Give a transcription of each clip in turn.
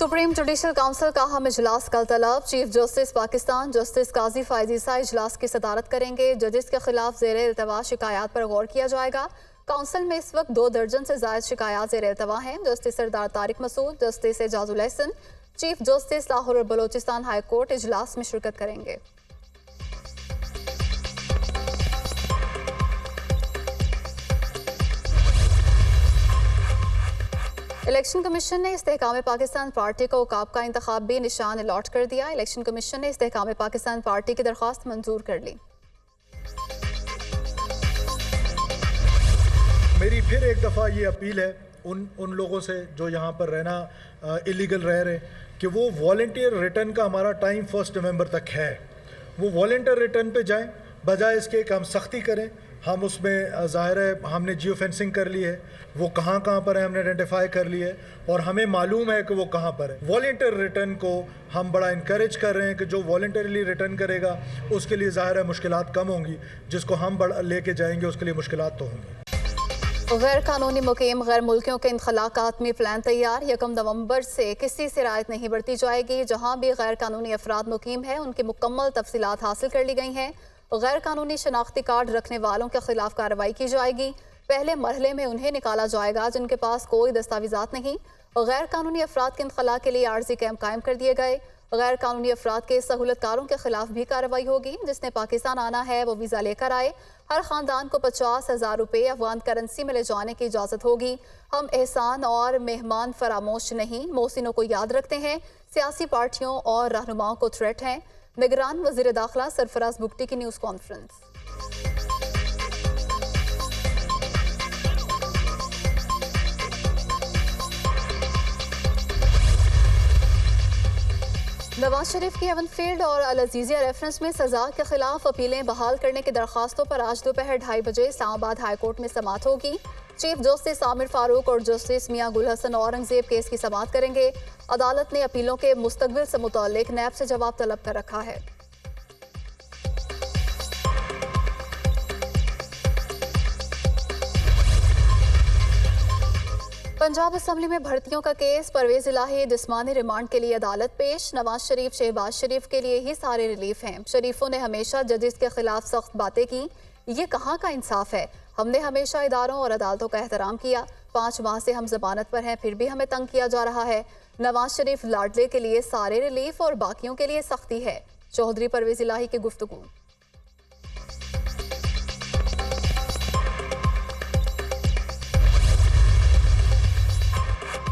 Supreme judicial council का अहम इजलास कल तलब। चीफ जस्टिस पाकिस्तान जस्टिस काजी फायज ईसा इजलास की सदारत करेंगे। जजिस के खिलाफ ज़ेर इल्तवा शिकायत पर गौर किया जाएगा। काउंसिल में इस वक्त 2 दर्जन से ज्यादा शिकायत ज़ेर इल्तवा हैं। Justice Sardar Tariq Masood, justice Ejazul Ahsan, chief justice Lahore और बलोचिस्तान हाई कोर्ट इजलास में शिरकत करेंगे। इलेक्शन कमीशन ने इस्तेहकाम पाकिस्तान पार्टी को औकाब का इंतखाबी निशान अलॉट कर दिया। इलेक्शन कमीशन ने इस्तेहकाम पाकिस्तान पार्टी की दरख्वास्त मंजूर कर ली। मेरी फिर एक दफ़ा ये अपील है उन लोगों से जो यहाँ पर रहना इलीगल रह रहे कि वो वॉलंटियर रिटर्न का हमारा टाइम 1 नवंबर तक है, वो वॉलंटियर रिटर्न पे जाएं, बजाय इसके कि हम सख्ती करें। हम उसमें ज़ाहिर है हमने जियो फेंसिंग कर ली है, वो कहाँ पर है हमने आइडेंटिफाई कर ली है और हमें मालूम है कि वो कहाँ पर है। वॉलंटियर रिटर्न को हम बड़ा इनकरेज कर रहे हैं कि जो वॉलंटरीली रिटर्न करेगा उसके लिए ज़ाहिर है मुश्किलात कम होंगी, जिसको हम बड़ा लेके जाएंगे उसके लिए मुश्किलात तो होंगी। गैर कानूनी मुकीम गैर मुल्कियों के इनखला का आत्मी प्लान तैयार। 1 नवंबर से किसी से रियायत नहीं बरती जाएगी। जहाँ भी गैर कानूनी अफराद मुकीम है उनकी मुकम्मल तफसीलात हासिल कर ली गई हैं। गैर कानूनी शनाख्ती कार्ड रखने वालों के खिलाफ कार्रवाई की जाएगी। पहले मरहले में उन्हें निकाला जाएगा जिनके पास कोई दस्तावेजात नहीं। गैर कानूनी अफराद के इनखला के लिए आर्जी कैंप कायम कर दिए गए। गैर कानूनी अफराद के सहूलतकारों के खिलाफ भी कार्रवाई होगी। जिसने पाकिस्तान आना है वो वीज़ा लेकर आए। हर ख़ानदान को 50,000 रुपये अफगान करेंसी में ले जाने की इजाज़त होगी। हम एहसान और मेहमान फरामोश नहीं, मोहसिनों को याद रखते हैं, सियासी पार्टियों और रहनुमाओं को थ्रेट हैं। निगरान वज़ीर दाखिला सरफराज बुगटी की न्यूज़ कॉन्फ्रेंस। नवाज शरीफ की हेवन फील्ड और अल अजीज़िया रेफरेंस में सजा के खिलाफ अपीलें बहाल करने की दरखास्तों पर आज दोपहर 2:30 बजे इस्लामाबाद हाई कोर्ट में समाअत होगी। चीफ जस्टिस आमिर फारूक और जस्टिस मियां गुल हसन औरंगजेब केस की समाअत करेंगे। अदालत ने अपीलों के मुस्तकबिल से मुताल्लिक नैब से जवाब तलब कर रखा है। पंजाब असम्बली में भर्तियों का केस। परवेज इलाही जिस्मानी रिमांड के लिए अदालत पेश। नवाज शरीफ शहबाज शरीफ के लिए ही सारे रिलीफ हैं। शरीफों ने हमेशा जजिस के खिलाफ सख्त बातें की। ये कहाँ का इंसाफ है। हमने हमेशा इदारों और अदालतों का एहतराम किया। 5 माह से हम जमानत पर हैं, फिर भी हमें तंग किया जा रहा है। नवाज शरीफ लाडले के लिए सारे रिलीफ और बाकियों के लिए सख्ती है। चौधरी परवेज इलाही की गुफ्तगू।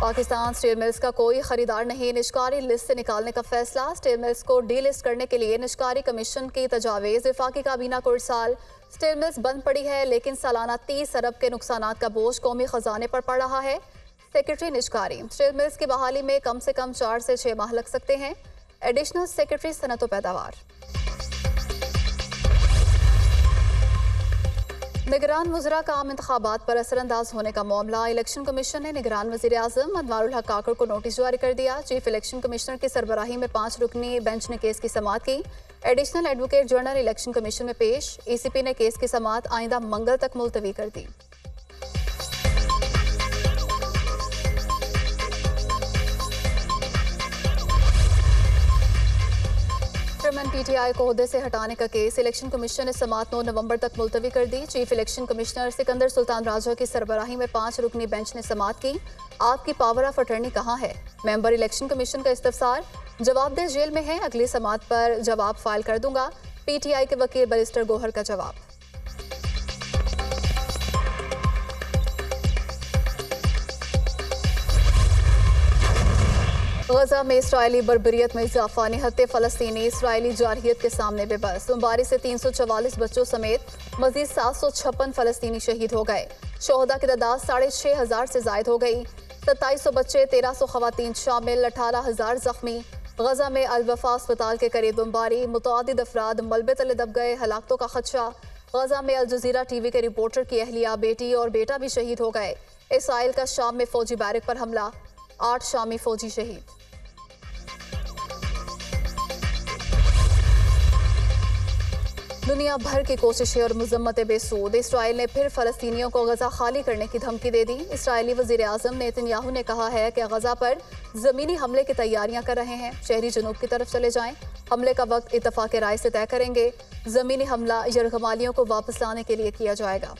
पाकिस्तान स्टील मिल्स का कोई खरीदार नहीं, निष्कारी लिस्ट से निकालने का फैसला। स्टील मिल्स को डी लिस्ट करने के लिए निष्कारी कमीशन की तजावीज़। वफाकी काबीना को इरसाल। स्टील मिल्स बंद पड़ी है लेकिन सालाना 30 अरब के नुकसानात का बोझ कौमी खजाने पर पड़ रहा है। सेक्रेटरी निष्कारी। स्टील मिल्स की बहाली में कम से कम 4 से 6 माह लग सकते हैं। एडिशनल सेक्रेटरी सनत व पैदावार। निगरान वज़रा का आम इंतखाबात पर असरअंदाज होने का मामला। इलेक्शन कमीशन ने निगरान वज़ीर आज़म अनवारुल हक काकर को नोटिस जारी कर दिया। चीफ इलेक्शन कमिश्नर की सरबराही में 5 रुकनी बेंच ने केस की समाअत की। Additional advocate general election commission में पेश। ECP ने केस की समाअत आइंदा मंगल तक मुलतवी कर दी। चेयरमैन PTI को ओहदे से हटाने का केस। इलेक्शन कमीशन ने समाअत 9 नवंबर तक मुलतवी कर दी। Chief election commissioner Sikandar Sultan Raja की सरबराही में 5 रुकनी बेंच ने समाअत की। आपकी पावर ऑफ अटर्नी कहाँ है। मेंबर इलेक्शन कमीशन का इस्तफसार। जवाबदेह जेल में है, अगली समाअत पर जवाब फाइल कर दूंगा। PTI के वकील बैरिस्टर गोहर का जवाब। गजा में इसराइली बर्बरियत में इजाफा। निहत्ते फ़लस्तीनी इसराइली जारहियत के सामने बेबस। बमबारी से 344 बच्चों समेत मजीद 756 फ़लस्तीनी शहीद हो गए। शोहदा की तादाद 6,500 से जायद हो गई। 2700 बच्चे, 1300 खवातीन शामिल, 18,000 जख्मी। गजा में अल-वफा अस्पताल के करीब बमबारी। मुतअद्दिद अफराद मलबे तले दब गए, हलाकतों का खदशा। गजा में अल जजीरा TV के रिपोर्टर की अहलिया, बेटी और बेटा भी शहीद हो गए। इसराइल का शाम में फौजी बैरक पर हमला, 8 शामी फौजी शहीद। दुनिया भर की कोशिशें और मजम्मतें बेसूद। इसराइल ने फिर फ़लस्तीनियों को गजा खाली करने की धमकी दे दी। इसराइली वज़ीर आज़म नेतन्याहू ने कहा है कि गजा पर ज़मीनी हमले की तैयारियां कर रहे हैं। शहरी जनूब की तरफ चले जाएं। हमले का वक्त इत्तफ़ाक़ राय से तय करेंगे। ज़मीनी हमला यरगमालियों को वापस लाने के लिए किया जाएगा।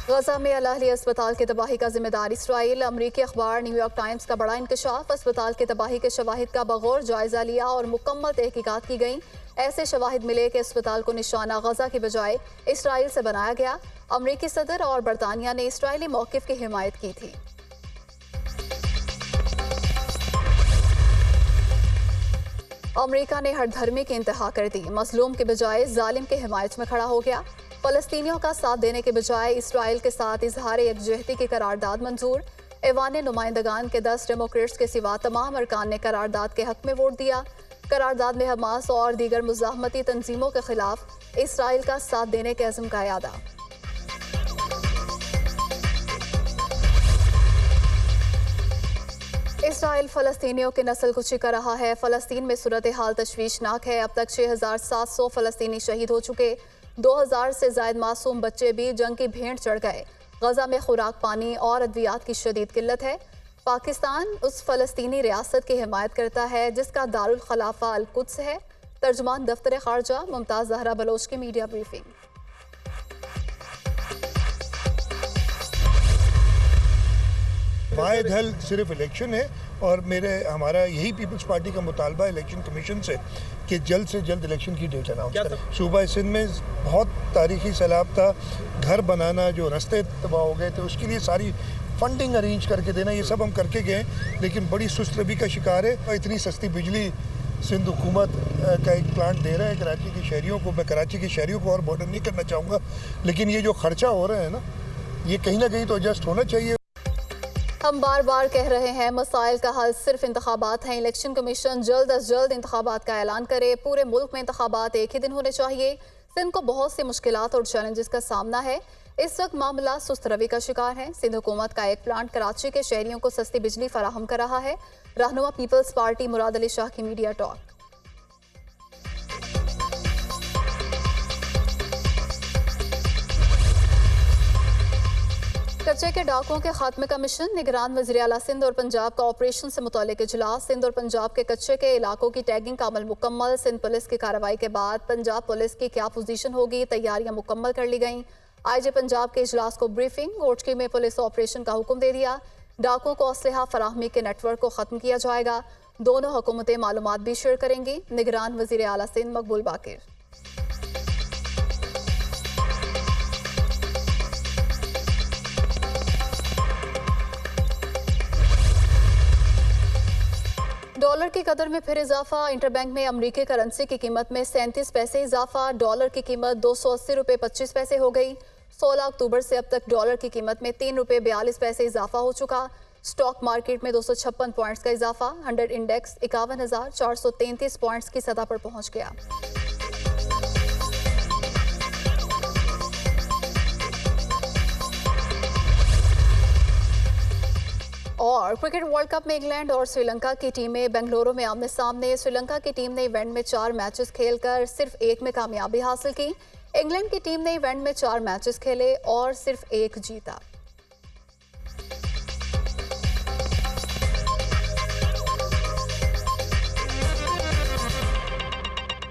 गजा में अल-अहली अस्पताल की तबाही का जिम्मेदार इसराइल। अमरीकी अखबार न्यूयॉर्क टाइम्स का बड़ा इंकशाफ। अस्पताल की तबाही के शवाहिद का बगौर जायजा लिया और मुकम्मल तहकीकात की गई। ऐसे शवाहिद मिले कि अस्पताल को निशाना गजा की बजाय इसराइल से बनाया गया। अमरीकी सदर और बरतानिया ने इसराइली मौक़िफ़ की हिमायत की थी। अमरीका ने हर धर्मी की इंतहा कर दी। मजलूम के बजाय जालिम के हिमायत में खड़ा हो गया। फ़लस्तीनियों का साथ देने के बजाय इसराइल के साथ इजहार यकजहती की करारदाद मंजूर। ऐवान नुमाइंदगान के 10 डेमोक्रेट्स के सिवा तमाम अरकान ने करारदाद के हक में वोट दिया। करारदाद में हमास और दीगर मुज़ाहमती तंजीमों के खिलाफ इसराइल का साथ देने के अज़्म का यादा। इसराइल फ़लस्तीनियों की नस्ल कुशी कर रहा है। फ़लस्तीन में सूरत हाल तशवीशनाक है। अब तक 6700 फ़लस्तीनी शहीद हो चुके। 2000 से ज़ायद मासूम बच्चे भी जंग की भेंट चढ़ गए। गजा में खुराक, पानी और अद्वियात की शदीद किल्लत है। पाकिस्तान उस फ़लस्तीनी रियासत की हिमायत करता है जिसका दारुल खलाफा अल कुद्स है। तर्जुमान दफ्तर खारजा मुमताज़ ज़हरा बलोच की मीडिया ब्रीफिंग। वाहिद हल सिर्फ इलेक्शन है और हमारा यही पीपल्स पार्टी का मुतालबा इलेक्शन कमीशन से कि जल्द से जल्द इलेक्शन की डेट अनाउंस करें। सूबा सिंध में बहुत तारीखी सैलाब था, घर बनाना, जो रास्ते तबाह हो गए थे, उसके लिए सारी फंडिंग अरेंज करके देना, ये सब हम करके गए, लेकिन बड़ी सुस्त रवि का शिकार है। इतनी सस्ती बिजली सिंध हुकूमत का एक प्लांट दे रहा है कराची के शहरियों को। मैं कराची के शहरियों को और बॉर्डर नहीं करना चाहूँगा, लेकिन ये जो खर्चा हो रहा है ना, ये कहीं ना कहीं तो एडजस्ट होना चाहिए। हम बार बार कह रहे हैं मसाइल का हल सिर्फ इंतखाबात हैं। इलेक्शन कमीशन जल्द अज जल्द इंतखाबात का ऐलान करे। पूरे मुल्क में इंतखाबात एक ही दिन होने चाहिए। सिंध को बहुत सी मुश्किलात और चैलेंजेस का सामना है। इस वक्त मामला सुस्त रवि का शिकार है। सिंध हुकूमत का एक प्लांट कराची के शहरियों को सस्ती बिजली फराहम कर रहा है। रहनुमा पीपल्स पार्टी मुराद अली शाह की मीडिया टॉक। कच्चे के डाकों के खात्मे का मिशन। निगरान वज़ीर आला सिंध और पंजाब का ऑपरेशन से मुताल्लिक़ इजलास। सिंध और पंजाब के कच्चे के इलाकों की टैगिंग का अमल मुकम्मल। सिंध पुलिस की कार्रवाई के बाद पंजाब पुलिस की क्या पोजीशन होगी, तैयारियां मुकम्मल कर ली गईं। आईजी पंजाब के इजलास को ब्रीफिंग। गोचकी में पुलिस ऑपरेशन का हुक्म दे दिया। डाकों को असलहा फराहमी के नेटवर्क को ख़त्म किया जाएगा। दोनों हुकूमतें मालूमात भी शेयर करेंगी। निगरान वज़ीर आला सिंध मकबूल बाकिर। डॉलर की कदर में फिर इजाफा। इंटरबैंक में अमरीकी करेंसी की कीमत में 37 पैसे इजाफा। डॉलर की कीमत 280 रुपये 25 पैसे हो गई। 16 अक्टूबर से अब तक डॉलर की कीमत में 3 रुपये 42 पैसे इजाफा हो चुका। स्टॉक मार्केट में 256 पॉइंट्स का इजाफा। 100 इंडेक्स 51,433 पॉइंट्स की सतह पर पहुंच गया। और क्रिकेट वर्ल्ड कप में इंग्लैंड और श्रीलंका की टीमें बेंगलुरु में आमने सामने। श्रीलंका की टीम ने इवेंट में 4 मैचेस खेलकर सिर्फ 1 में कामयाबी हासिल की। इंग्लैंड की टीम ने इवेंट में 4 मैचेस खेले और सिर्फ 1 जीता।